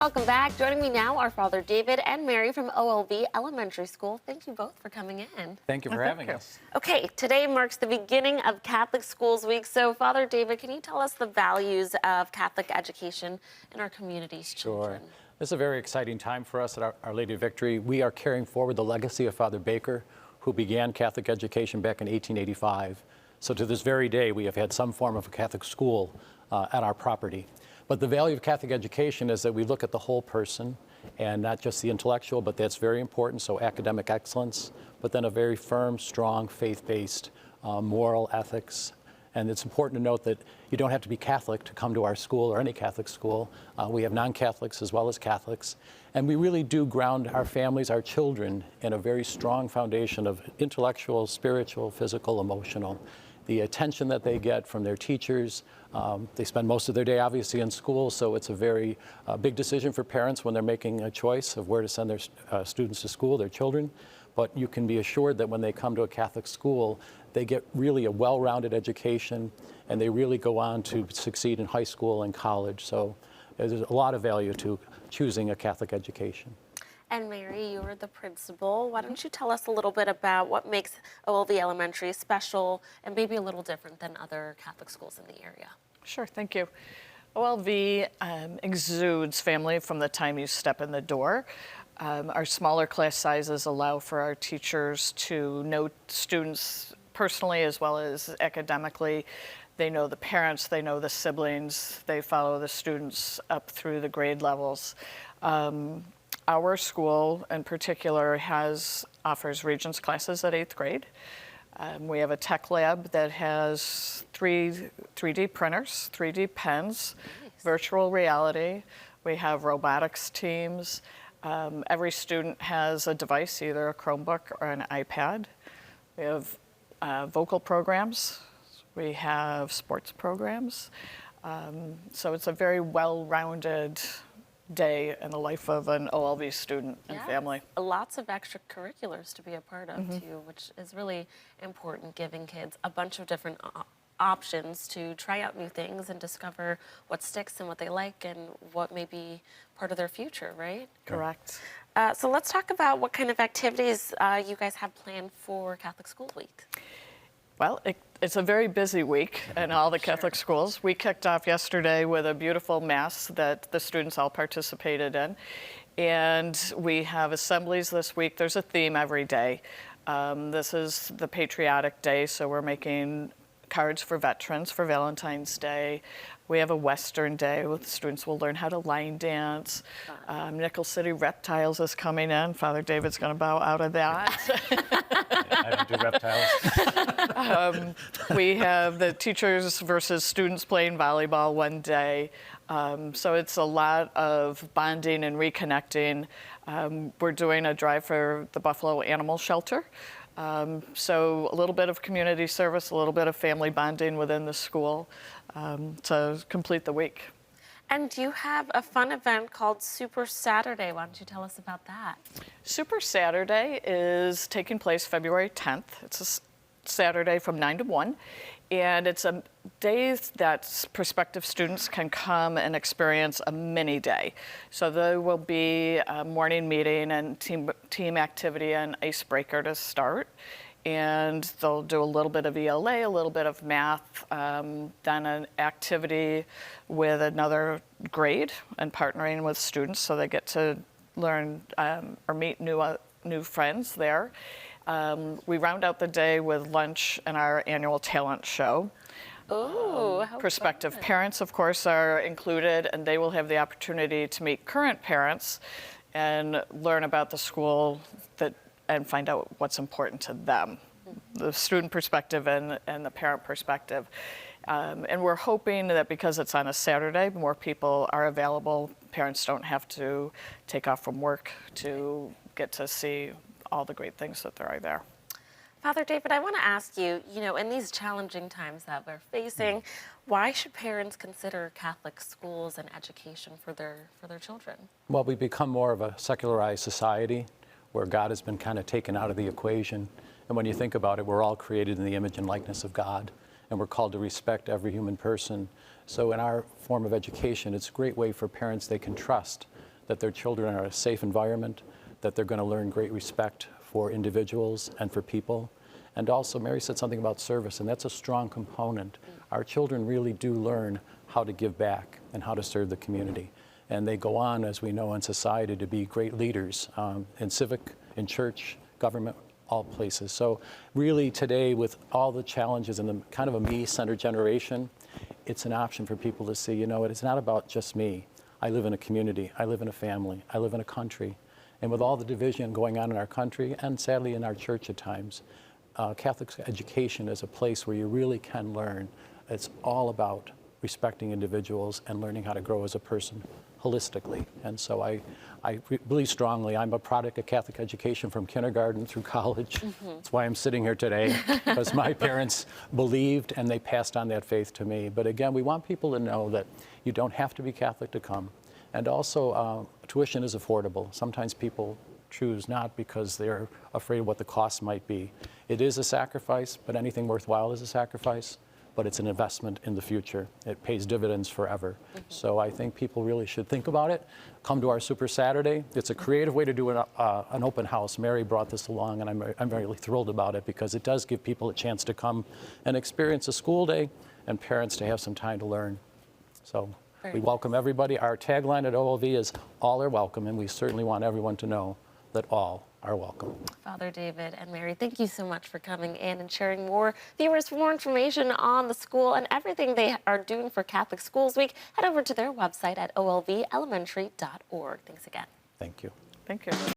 Welcome back. Joining me now are Father David and Mary from OLV Elementary School. Thank you both for coming in. Thank you for having us. Okay, today marks the beginning of Catholic Schools Week. So, Father David, can you tell us the values of Catholic education in our community's children? Sure. This is a very exciting time for us at Our Lady of Victory. We are carrying forward the legacy of Father Baker, who began Catholic education back in 1885. So to this very day, we have had some form of a Catholic school at our property. But the value of Catholic education is that we look at the whole person and not just the intellectual, but that's very important, so academic excellence, but then a very firm, strong, faith-based moral ethics. And it's important to note that you don't have to be Catholic to come to our school or any Catholic school. We have non-Catholics as well as Catholics. And we really do ground our families, our children, in a very strong foundation of intellectual, spiritual, physical, emotional. The attention that they get from their teachers. They spend most of their day obviously in school, so it's a very big decision for parents when they're making a choice of where to send their students to school, their children. But you can be assured that when they come to a Catholic school, they get really a well-rounded education, and they really go on to succeed in high school and college. So there's a lot of value to choosing a Catholic education. And Mary, you're the principal. Why don't you tell us a little bit about what makes OLV Elementary special and maybe a little different than other Catholic schools in the area? Sure, thank you. OLV exudes family from the time you step in the door. Our smaller class sizes allow for our teachers to know students personally as well as academically. They know the parents, they know the siblings, they follow the students up through the grade levels. Our school in particular offers Regents classes at 8th grade. We have a tech lab that has 3D printers, 3D pens, nice. Virtual reality. We have robotics teams. Every student has a device, either a Chromebook or an iPad. We have vocal programs. We have sports programs. So it's a very well-rounded day in the life of an OLV student and family. Lots of extracurriculars to be a part of too, which is really important, giving kids a bunch of different options to try out new things and discover what sticks and what they like and what may be part of their future, right? Correct. So let's talk about what kind of activities you guys have planned for Catholic School Week. Well, it's a very busy week in all the Catholic schools. We kicked off yesterday with a beautiful mass that the students all participated in. And we have assemblies this week. There's a theme every day. This is the Patriotic Day, so we're making cards for veterans for Valentine's Day. We have a Western Day where the students will learn how to line dance. Nickel City Reptiles is coming in. Father David's going to bow out of that. I don't do reptiles. We have the teachers versus students playing volleyball one day. So it's a lot of bonding and reconnecting. We're doing a drive for the Buffalo Animal Shelter. So a little bit of community service, a little bit of family bonding within the school to complete the week. And you have a fun event called Super Saturday. Why don't you tell us about that? Super Saturday is taking place February 10th. It's a Saturday from 9 to 1. And it's a day that prospective students can come and experience a mini day. So there will be a morning meeting and team activity and icebreaker to start. And they'll do a little bit of ELA, a little bit of math, then an activity with another grade and partnering with students so they get to learn or meet new friends there. We round out the day with lunch and our annual talent show. Oh, prospective parents, of course, are included, and they will have the opportunity to meet current parents and learn about the school and find out what's important to them, the student perspective and the parent perspective. And we're hoping that because it's on a Saturday, more people are available. Parents don't have to take off from work to get to see all the great things that there are there. Father David, I want to ask you, in these challenging times that we're facing, why should parents consider Catholic schools and education for their children? Well, we've become more of a secularized society where God has been kind of taken out of the equation. And when you think about it, we're all created in the image and likeness of God, and we're called to respect every human person. So in our form of education, it's a great way for parents they can trust that their children are a safe environment, that they're going to learn great respect for individuals and for people. And also, Mary said something about service, and that's a strong component. Our children really do learn how to give back and how to serve the community. And they go on, as we know in society, to be great leaders in civic, in church, government, all places. So really today, with all the challenges and the kind of a me-centered generation, it's an option for people to see, you know, it's not about just me. I live in a community, I live in a family, I live in a country. And with all the division going on in our country, and sadly in our church at times, Catholic education is a place where you really can learn. It's all about respecting individuals and learning how to grow as a person holistically. And so I believe strongly, I'm a product of Catholic education from kindergarten through college. That's why I'm sitting here today, because my parents believed and they passed on that faith to me. But again, we want people to know that you don't have to be Catholic to come. And also, tuition is affordable. Sometimes people choose not because they're afraid of what the cost might be. It is a sacrifice, but anything worthwhile is a sacrifice. But it's an investment in the future. It pays dividends forever. So I think people really should think about it. Come to our Super Saturday. It's a creative way to do an open house. Mary brought this along, and I'm really thrilled about it because it does give people a chance to come and experience a school day and parents to have some time to learn. So we welcome everybody. Our tagline at OLV is all are welcome, and we certainly want everyone to know that all are welcome. Father David and Mary, thank you so much for coming in and sharing more viewers for more information on the school and everything they are doing for Catholic Schools Week. Head over to their website at olvelementary.org. Thanks again. Thank you. Thank you.